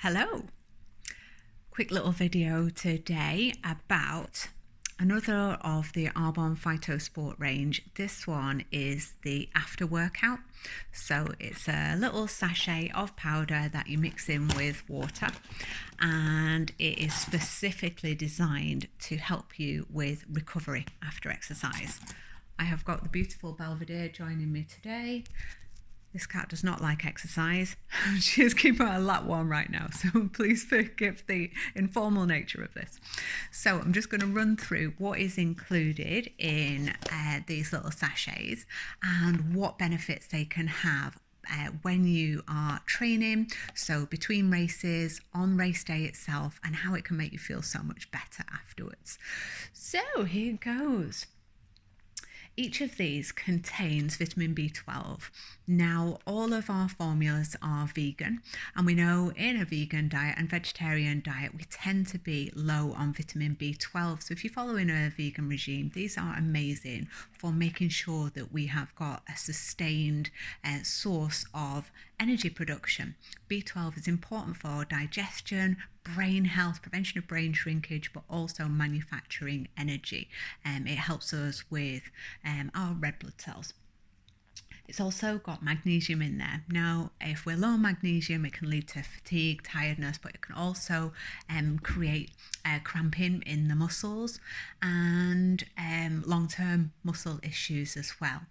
Hello, quick little video today about another of the Arbonne Phytosport range. This one is the after workout. So it's a little sachet of powder that you mix in with water, and it is specifically designed to help you with recovery after exercise. I have got the beautiful Belvedere joining me today. This cat does not like exercise. She is keeping her lap warm right now, so please forgive the informal nature of this. So I'm just going to run through what is included in these little sachets and what benefits they can have when you are training, so between races, on race day itself, and how it can make you feel so much better afterwards. So here goes. Each of these contains vitamin B12. Now, all of our formulas are vegan, and we know in a vegan diet and vegetarian diet, we tend to be low on vitamin B12. So if you're following a vegan regime, these are amazing for making sure that we have got a sustained source of energy production. B12 is important for digestion, brain health, prevention of brain shrinkage, but also manufacturing energy. It helps us with our red blood cells. It's also got magnesium in there. Now, if we're low on magnesium, it can lead to fatigue, tiredness, but it can also create cramping in the muscles and long-term muscle issues as well.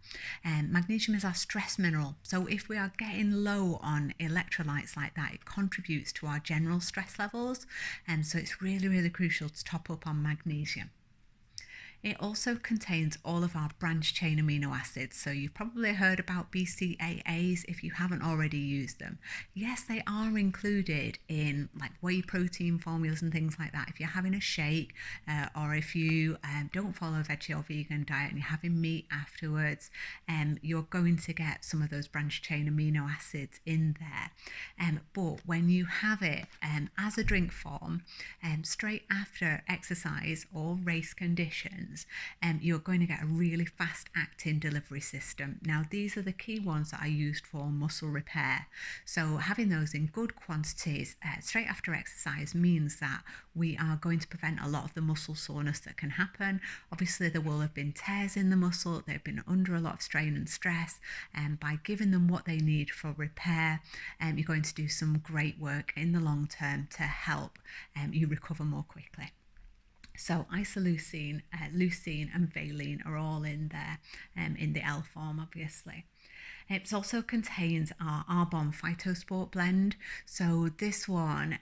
Magnesium is our stress mineral. So if we are getting low on electrolytes like that, it contributes to our general stress levels. And so it's really, really crucial to top up on magnesium. It also contains all of our branched chain amino acids. So you've probably heard about BCAAs if you haven't already used them. Yes, they are included in like whey protein formulas and things like that. If you're having a shake or if you don't follow a veggie or vegan diet and you're having meat afterwards, you're going to get some of those branched chain amino acids in there. But when you have it as a drink form straight after exercise or race conditions, you're going to get a really fast acting delivery system. Now, these are the key ones that are used for muscle repair. So having those in good quantities straight after exercise means that we are going to prevent a lot of the muscle soreness that can happen. Obviously, there will have been tears in the muscle. They've been under a lot of strain and stress. And by giving them what they need for repair, you're going to do some great work in the long term to help you recover more quickly. So isoleucine, leucine and valine are all in there in the L form, obviously. It also contains our Arbonne Phytosport blend. So this one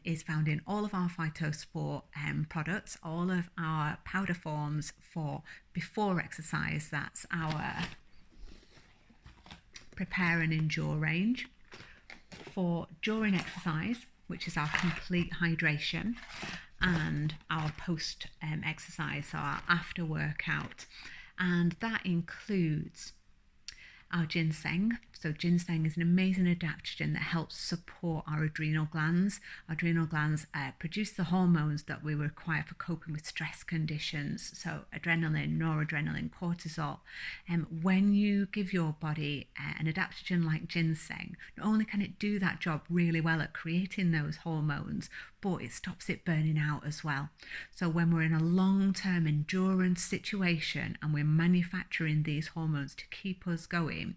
is found in all of our Phytosport products, all of our powder forms for before exercise. That's our Prepare and Endure range. For during exercise, which is our complete hydration, and our post exercise, so our after workout, and that includes our ginseng. So ginseng is an amazing adaptogen that helps support our adrenal glands. Our adrenal glands produce the hormones that we require for coping with stress conditions. So adrenaline, noradrenaline, cortisol. When you give your body an adaptogen like ginseng, not only can it do that job really well at creating those hormones, but it stops it burning out as well. So when we're in a long-term endurance situation and we're manufacturing these hormones to keep us going,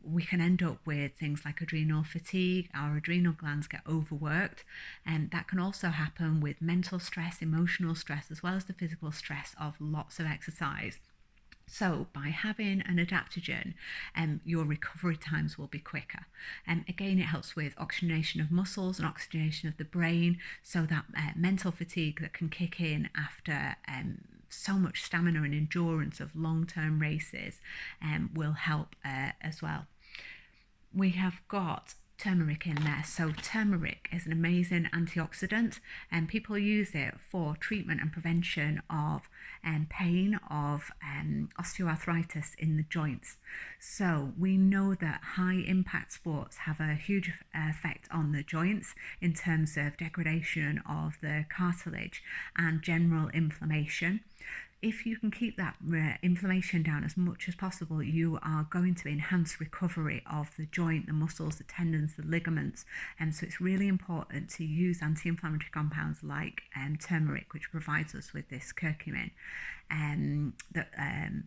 we can end up with things like adrenal fatigue. Our adrenal glands get overworked, and that can also happen with mental stress, emotional stress, as well as the physical stress of lots of exercise. So by having an adaptogen, your recovery times will be quicker. Again, it helps with oxygenation of muscles and oxygenation of the brain, so that mental fatigue that can kick in after so much stamina and endurance of long-term races will help as well. We have got turmeric in there. So turmeric is an amazing antioxidant, and people use it for treatment and prevention of pain, of osteoarthritis in the joints. So we know that high impact sports have a huge effect on the joints in terms of degradation of the cartilage and general inflammation. if you can keep that inflammation down as much as possible, you are going to enhance recovery of the joint, the muscles, the tendons, the ligaments. And so it's really important to use anti-inflammatory compounds like turmeric, which provides us with this curcumin. That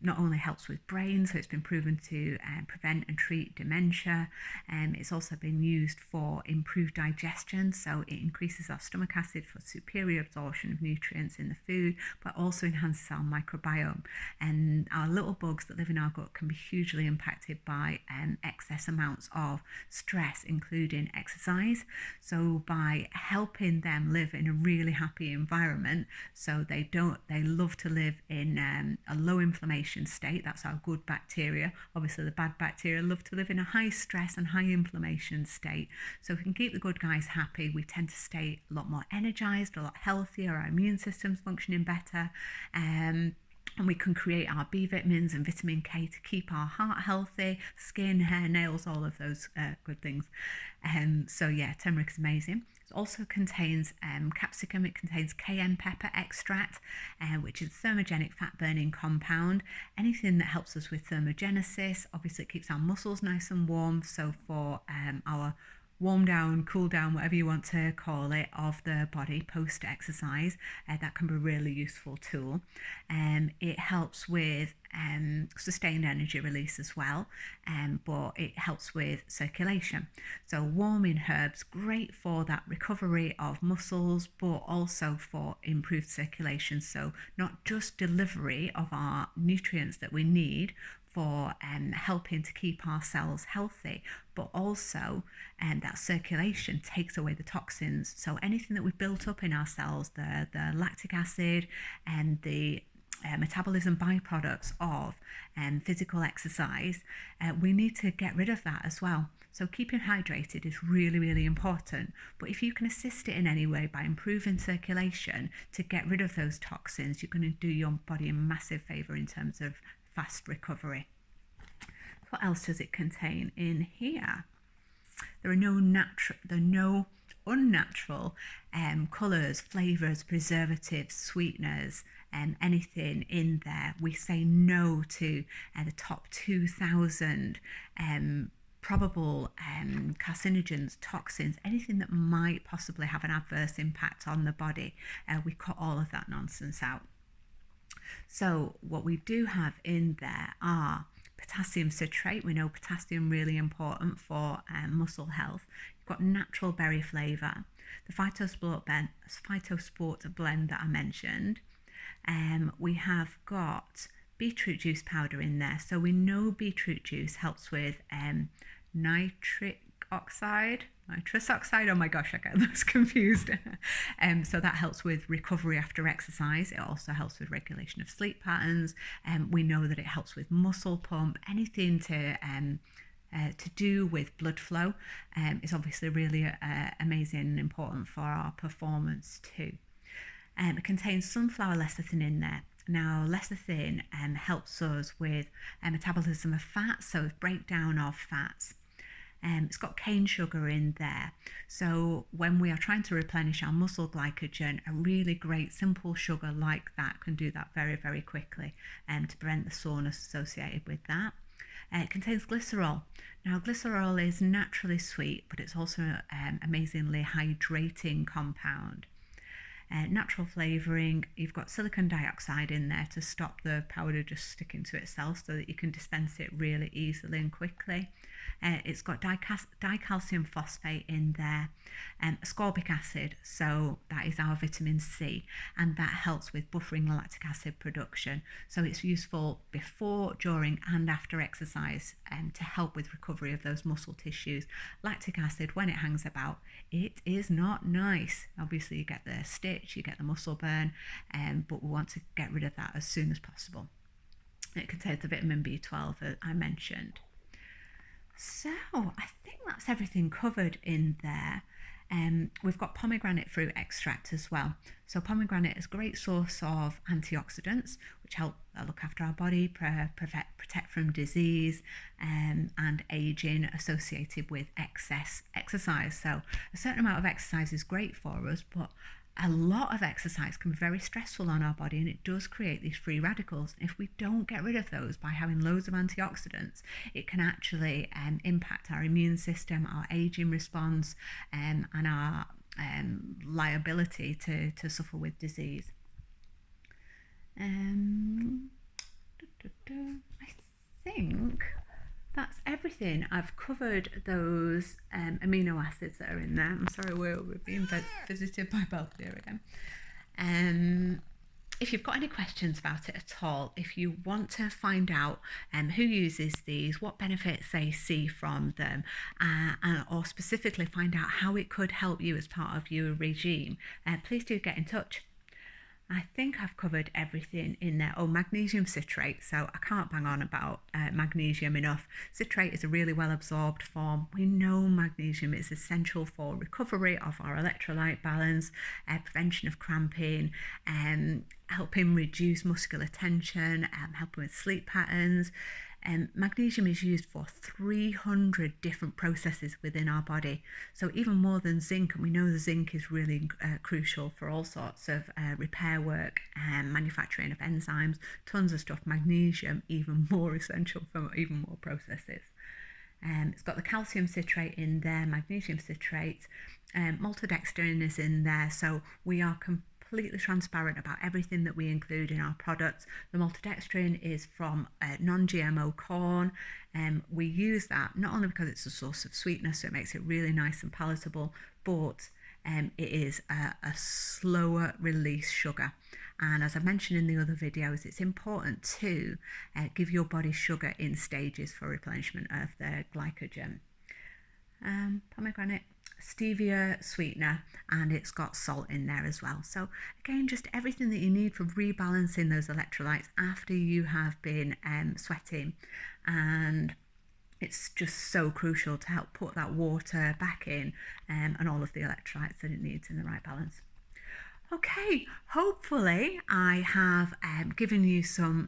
not only helps with brain, so it's been proven to prevent and treat dementia. It's also been used for improved digestion, so it increases our stomach acid for superior absorption of nutrients in the food, but also enhances our microbiome. And our little bugs that live in our gut can be hugely impacted by excess amounts of stress, including exercise. So by helping them live in a really happy environment, so they love to live in a low inflammation state. That's our good bacteria. Obviously the bad bacteria love to live in a high stress and high inflammation state. So if we can keep the good guys happy, we tend to stay a lot more energized, a lot healthier, our immune system's functioning better, and we can create our B vitamins and vitamin K to keep our heart healthy, skin, hair, nails, all of those good things. So yeah, turmeric is amazing. It also contains capsicum. It contains cayenne pepper extract, which is a thermogenic fat burning compound. Anything that helps us with thermogenesis. Obviously it keeps our muscles nice and warm, so for our warm down, cool down, whatever you want to call it, of the body post exercise, that can be a really useful tool. It helps with sustained energy release as well, but it helps with circulation. So warming herbs, great for that recovery of muscles, but also for improved circulation. So not just delivery of our nutrients that we need for helping to keep our cells healthy, but also that circulation takes away the toxins. So anything that we've built up in our cells, the lactic acid and the metabolism byproducts of physical exercise, we need to get rid of that as well. So keeping hydrated is really, really important. But if you can assist it in any way by improving circulation to get rid of those toxins, you're going to do your body a massive favour in terms of fast recovery. What else does it contain in here? There are no unnatural colours, flavours, preservatives, sweeteners, anything in there. We say no to the top 2,000 probable carcinogens, toxins, anything that might possibly have an adverse impact on the body. We cut all of that nonsense out. So what we do have in there are potassium citrate. We know potassium really important for muscle health. You've got natural berry flavour, the Phytosport blend that I mentioned. We have got beetroot juice powder in there. So we know beetroot juice helps with nitrous oxide, oh my gosh, I get those confused. So that helps with recovery after exercise. It also helps with regulation of sleep patterns. We know that it helps with muscle pump. Anything to do with blood flow is obviously really amazing and important for our performance too. It contains sunflower lecithin in there. Now, lecithin helps us with metabolism of fat, so breakdown of fats. It's got cane sugar in there. So when we are trying to replenish our muscle glycogen, a really great simple sugar like that can do that very, very quickly to prevent the soreness associated with that. It contains glycerol. Now, glycerol is naturally sweet, but it's also an amazingly hydrating compound. Natural flavouring, you've got silicon dioxide in there to stop the powder just sticking to itself so that you can dispense it really easily and quickly. It's got dicalcium phosphate in there, ascorbic acid, so that is our vitamin C, and that helps with buffering lactic acid production. So it's useful before, during and after exercise to help with recovery of those muscle tissues. Lactic acid, when it hangs about, it is not nice. Obviously you get the stitch, you get the muscle burn, but we want to get rid of that as soon as possible. It contains the vitamin B12 that I mentioned. So I think that's everything covered in there. We've got pomegranate fruit extract as well. So pomegranate is a great source of antioxidants, which help look after our body, protect from disease and aging associated with excess exercise. So a certain amount of exercise is great for us, but a lot of exercise can be very stressful on our body, and it does create these free radicals. If we don't get rid of those by having loads of antioxidants, it can actually impact our immune system, our aging response, and our liability to suffer with disease. I think that's everything. I've covered those amino acids that are in there. I'm sorry, we're being visited by Belvedere again. If you've got any questions about it at all, if you want to find out who uses these, what benefits they see from them, or specifically find out how it could help you as part of your regime, please do get in touch. I think I've covered everything in there. Oh, magnesium citrate. So I can't bang on about magnesium enough. Citrate is a really well absorbed form. We know magnesium is essential for recovery of our electrolyte balance, prevention of cramping, helping reduce muscular tension, helping with sleep patterns. Magnesium is used for 300 different processes within our body, so even more than zinc, and we know the zinc is really crucial for all sorts of repair work and manufacturing of enzymes, tons of stuff. Magnesium even more essential for even more processes. It's got the calcium citrate in there, magnesium citrate, maltodextrin is in there, so we are completely transparent about everything that we include in our products. The maltodextrin is from non-GMO corn, and we use that not only because it's a source of sweetness, so it makes it really nice and palatable, but it is a slower release sugar. And as I mentioned in the other videos, it's important to give your body sugar in stages for replenishment of the glycogen. Pomegranate, stevia sweetener, and it's got salt in there as well. So again, just everything that you need for rebalancing those electrolytes after you have been sweating, and it's just so crucial to help put that water back in and all of the electrolytes that it needs in the right balance. Okay, hopefully I have given you some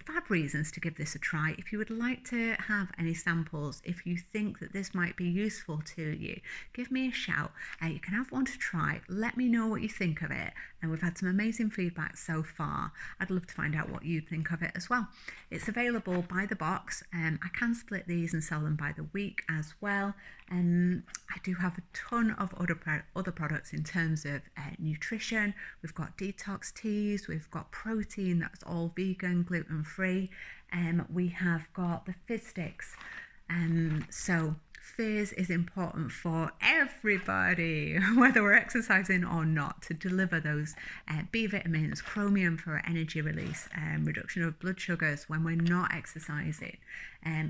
fab reasons to give this a try. If you would like to have any samples, if you think that this might be useful to you, give me a shout. You can have one to try. Let me know what you think of it. And we've had some amazing feedback so far. I'd love to find out what you think of it as well. It's available by the box. I can split these and sell them by the week as well. I do have a ton of other products in terms of nutrition. We've got detox teas, we've got protein that's all vegan, gluten-free. We have got the fizz sticks. So fizz is important for everybody, whether we're exercising or not, to deliver those B vitamins, chromium for energy release, reduction of blood sugars when we're not exercising.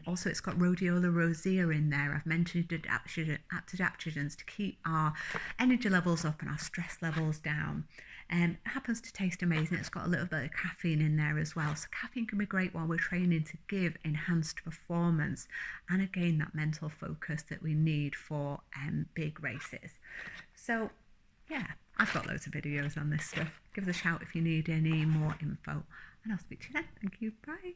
Also, it's got rhodiola rosea in there. I've mentioned adaptogens to keep our energy levels up and our stress levels down. It happens to taste amazing. It's got a little bit of caffeine in there as well. So caffeine can be great while we're training to give enhanced performance and again that mental focus that we need for big races. So yeah, I've got loads of videos on this stuff. Give us a shout if you need any more info, and I'll speak to you then. Thank you. Bye.